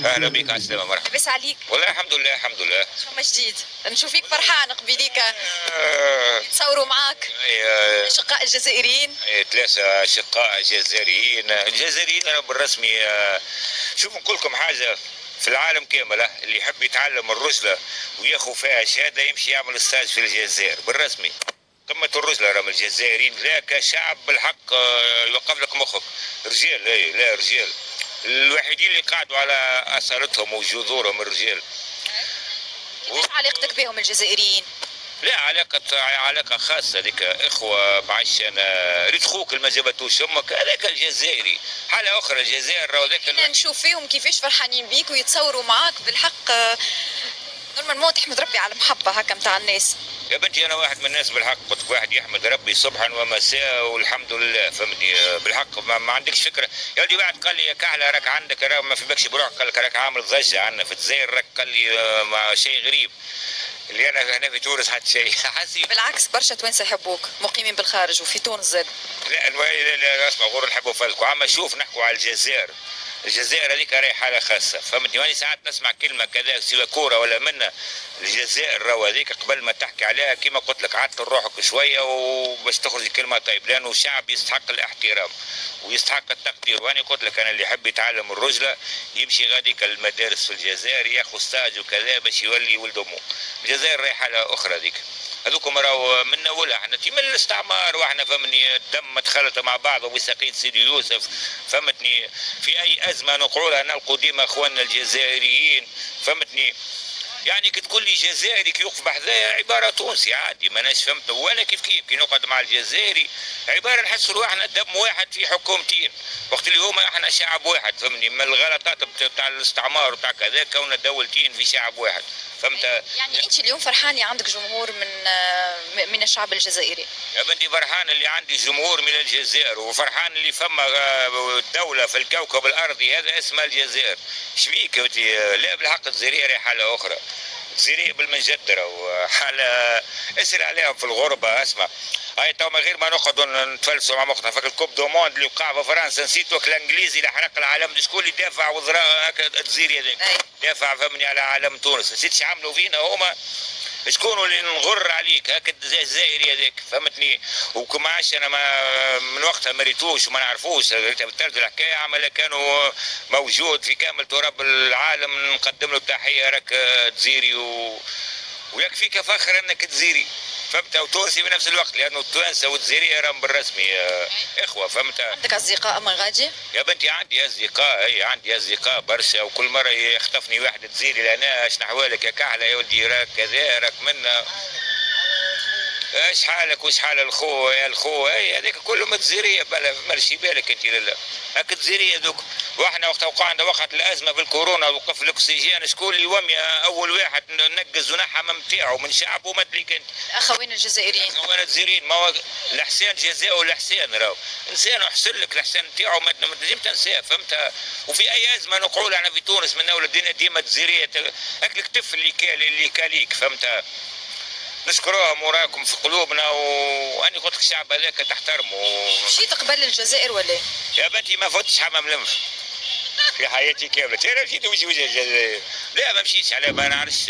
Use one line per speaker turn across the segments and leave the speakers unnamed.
اهلا بك على السلامه، مرحبا.
لاباس عليك؟
والله الحمد لله الحمد لله.
شو ما جديد؟ نشوف فيك فرحان قبيليك
آه،
يتصوروا معاك الأشقاء الجزائريين.
ثلاثة أشقاء جزائريين. الجزائريين أنا بالرسمي شوف نقول لكم حاجة، في العالم كامل اللي يحب يتعلم الرجلة وياخذ فيها شهادة يمشي يعمل ستاج في الجزائر بالرسمي. قمة الرجلة راهم الجزائريين، لا كشعب بالحق يوقف لك مخك. رجال، اي لا رجال، الوحيدين اللي قعدوا على أثارتهم وجذورهم الرجال.
كيفاش علاقتك بهم الجزائريين؟
لا علاقة خاصة، ذيك إخوة معش أنا ريت خوك ما جابتوش أمك، هذاك الجزائري حالة أخرى. الجزائر راهو ذاك
نشوف فيهم كيفاش فرحانين بيك ويتصوروا معاك بالحق. نورمالمون تحمد ربي على المحبة هكا متاع الناس.
يا بنتي أنا واحد من الناس بالحق، قلت واحد يحمد ربي صبحا ومساء والحمد لله، فهمتني بالحق. ما عندكش فكرة يا ولدي. واحد قال لي يا كحلة راك عندك ما في بالكش بروحك، قال لك راك عامل ضجة عندنا في الجزائر، راك قال لي شيء غريب اللي انا هنا في تونس حتى شيء حسيب.
بالعكس برشا توانسه يحبوك مقيمين بالخارج وفي تونس زاد.
لا لا اسمع غور نحبوا فلكوا، اما شوف نحكوا على الجزائر. الجزائر هذيك راهي حاله خاصه، فهمتني. وانا ساعات نسمع كلمه كذا سوى كوره ولا منا. الجزائر راهو هذيك قبل ما تحكي عليها كما قلت لك عدت روحك شويه وباش تخرج كلمه طيب، لانه شعب يستحق الاحترام ويستحق التقدير. وانا قلت لك انا اللي يحب يتعلم الرجله يمشي غاديك المدارس في الجزائر ياخذ ستاج وكذا باش يولي ولد امه. الجزائر راهي حاله اخرى ذيك. هذوكم راهو منا ولا احنا من الاستعمار، واحنا فهمني الدم متخلط مع بعض وبسقيت سيدي يوسف، فهمتني. في اي ازمه نقولها نلقوا ديما اخواننا الجزائريين، فهمتني. يعني كي تقول لي جزائري كي يوقف بحذايا عباره تونسي عادي، ماناش فهمت. وانا كيف كي نقعد مع الجزائري عباره نحس روحنا دم واحد في حكومتين، وقت اللي هما احنا شعب واحد، فهمني. من الغلطات بتاع الاستعمار وتاع كذا كون دولتين في شعب واحد، فهمت.
يعني انت اليوم فرحان عندك جمهور من الشعب الجزائري؟
يا بنتي فرحان اللي عندي جمهور من الجزائر، وفرحان اللي فما دولة في الكوكب الأرضي هذا اسمها الجزائر. شبيك لا بالحق الجزائرية حالة أخرى. الجزائرية بالمنجدرة وحالة اسأل عليهم في الغربة. اسمع هاي تو من غير ما نقعدوا نتفلسوا مع مخنا، فاكر الكوب دو موند اللي وقع في فرنسا نسيت وقت الانجليزي اللي حرق العالم، شكون اللي دافع وزراء هكا الجزائري هذاك دافع فهمني على عالم تونس، نسيت شو عملوا فينا هما. شكون اللي نغر عليك هكا الجزائري هذاك، فهمتني. وكما عاش انا ما من وقتها ما ريتوش وما نعرفوش، انت بترد الحكايه عمل كانوا موجود في كامل تراب العالم، نقدم له تحيه راك جزيري ويكفيك فخر انك جزيري، فهمت. وتونسي بنفس الوقت، لانه التوانسه والجزائريه راهم بالرسمي اخوه، فهمت.
عندك اصدقاء من غادي؟
يا بنتي عندي اصدقاء، اي عندي اصدقاء برشا، وكل مره يخطفني واحد جزيري لأنا اش نحوالك يا كحله يا ولدي راك كذا راك منا ايش حالك وايش حال الخو يا الخو، اي هذيك كلهم جزيريه بلا مالشي بالك انت. لا هاك جزيريه دوك. واحنا وقت وقعنا وقت الازمه في الكورونا وقف الاكسجين، شكون اللي ومي اول واحد نقز ونحى نتاعو من شعبه ما ادري كنت.
الاخوين الجزائريين.
الاخوين الجزائريين، ما هو الحسين جزاؤه الحسين، راهو انسان وحسن لك الحسين نتاعو ما تنجم تنساه، فهمت. وفي اي ازمه نقول انا في تونس من اول الدنيا ديما جزيريه هاك الكتف اللي كاليك، فهمت. نشكروهم وراكم في قلوبنا، واني قلت لك الشعب هذاك تحترمه.
مشيت قبل الجزائر ولا؟
يا بنتي ما فوتش حمام لمف في حياتي كامله. انا مشيت وجه الجزائر، لا ما مشيتش على ما نعرفش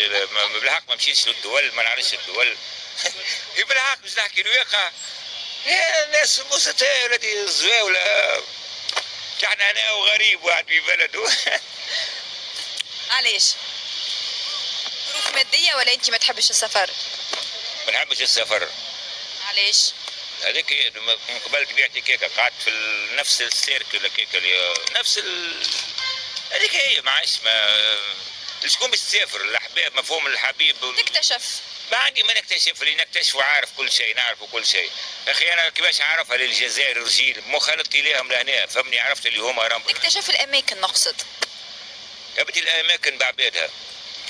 بالحق، ما مشيتش للدول ما نعرفش الدول بالحق مش نحكي الواقع. يا ناس موسى ولادي الزواوله، احنا انا وغريب واحد في بلده
علاش؟ ظروف ماديه ولا انت ما تحبش السفر؟
ما نحبش السفر.
علاش؟
هذيك من قبل بيعت كيكه قعدت في نفس السيركل كيكه نفس هذيك هي ما عادش شكون باش تسافر الاحباب، مفهوم الحبيب
تكتشف.
ما عندي ما نكتشف، اللي نكتشف وعارف كل شيء، نعرف كل شيء. اخي انا كيفاش عارفها للجزائر رجيل مو خلطتي ليهم لهنا، فهمني. عرفت اللي هما راهم
تكتشف الاماكن نقصد.
يا بدي الاماكن بعبادها،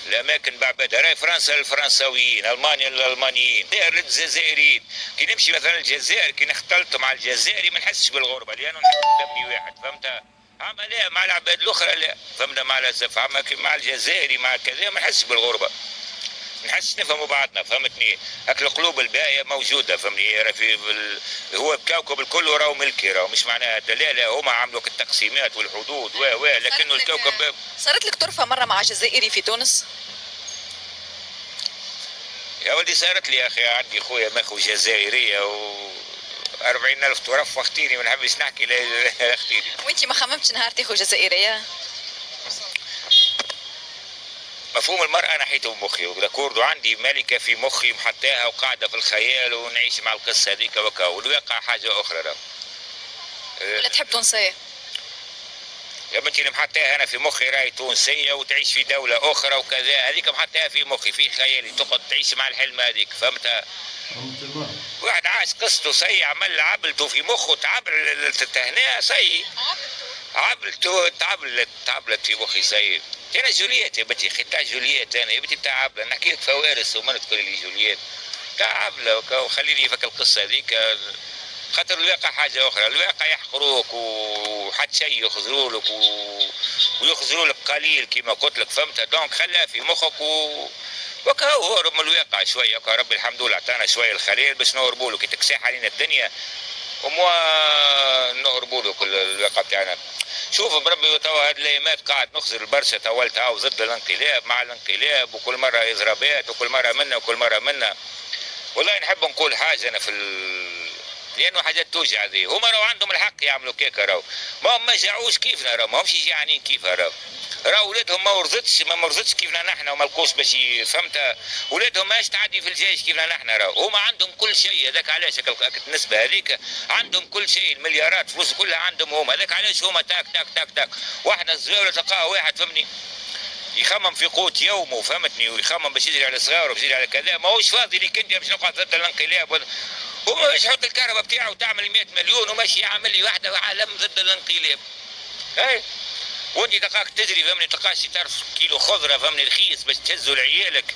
الاماكن بعبادها. راهي فرنسا للفرنساويين، المانيا للالمانيين، للجزائريين. كي نمشي مثلا الجزائر كي نختلط مع الجزائري ما نحسش بالغربه، لانه نحس دمي واحد، فهمت. اما لا مع العباد الاخرى لا، فهمنا. مع الاسف اما مع الجزائري مع كذا ما نحسش بالغربه، نحس نفهموا بعضنا، فهمتني؟ هاك القلوب الباقيه موجوده، فهمني؟ راه هو الكوكب الكل راهو ملكي، راهو مش معناها لا هما عملوا التقسيمات والحدود لكنه الكوكب.
صارت لك طرفه مره مع جزائري في تونس؟
يا ولدي صارت لي يا اخي، عندي خويا ماخو جزائريه و 40,000 طرف واختيني، ما نحبش نحكي لا اختيني.
وانت ما خممتش نهار تاخذ جزائريه؟
مفهوم المرأة نحيته بمخي وداكورد، وعندي ملكة في مخي محطاها وقاعدة في الخيال ونعيش مع القصة هذيك وكا، والواقع حاجة أخرى راه.
ولا تحب تونسية؟
يا بنتي اللي محطاها أنا في مخي راهي تونسية وتعيش في دولة أخرى وكذا، هذيك محطاها في مخي في خيالي، تقعد تعيش مع الحلم هذيك، فهمتها؟ واحد عاش قصته سي، عمل عبلته في مخه، تعبل هنا سي، عبلته تعبلت في مخي سي. انا جولييت يا بنتي، اخي تاع جولييت، انا يا بنتي تاع عبله، نحكي لك فوارس وما تقولي لي جولييت، تاع عبله وخليني فك القصه هذيك، خاطر الواقع حاجه اخرى، الواقع يحقروك وحد شيء يخزروا لك ويخزروا لك قليل كما قلت لك، فهمت؟ دونك خليها في مخك وكا هو هرب من الواقع شويه، وكا ربي الحمد لله عطانا شويه الخليل باش نهربوا له كي تكساح علينا الدنيا وموا نهربوا له كل الواقع بتاعنا. شوف بربي توا هاد الايامات قاعد نخزر برشا، تولت هاو ضد الانقلاب مع الانقلاب، وكل مره اضرابات وكل مره منا وكل مره منا. والله نحب نقول حاجه انا لانه حاجات توجع ذي، هما راهو عندهم الحق يعملوا كيكا، راهو ما جاعوش كيفنا، راهو ماهمش جيعانين كيفها، راهو ولادهم ما مرزتش كيفنا نحنا وملقوش باش فهمت، ولادهم ماش تعدي في الجيش كيفنا نحنا، راهو هما عندهم كل شيء، هذاك علاش النسبه هذيك عندهم كل شيء، المليارات فلوس كلها عندهم هما، هذاك علاش هما تاك تاك تاك تاك. واحد الزوار تلقاه واحد فهمني يخمم في قوت يومه، فهمتني؟ ويخمم باش يجري على صغاره باش يجري على كذا، ماهوش فاضي ليك انت باش نقعد ضد الانقلاب هو باش يحط الكهرباء بتاعه وتعمل 100 مليون وماشي يعمل لي واحده عالم ضد الانقلاب. اي وانت تلقاك تجري، فهمني؟ تلقاش تعرف كيلو خضره، فهمني؟ رخيص باش تهزوا لعيالك.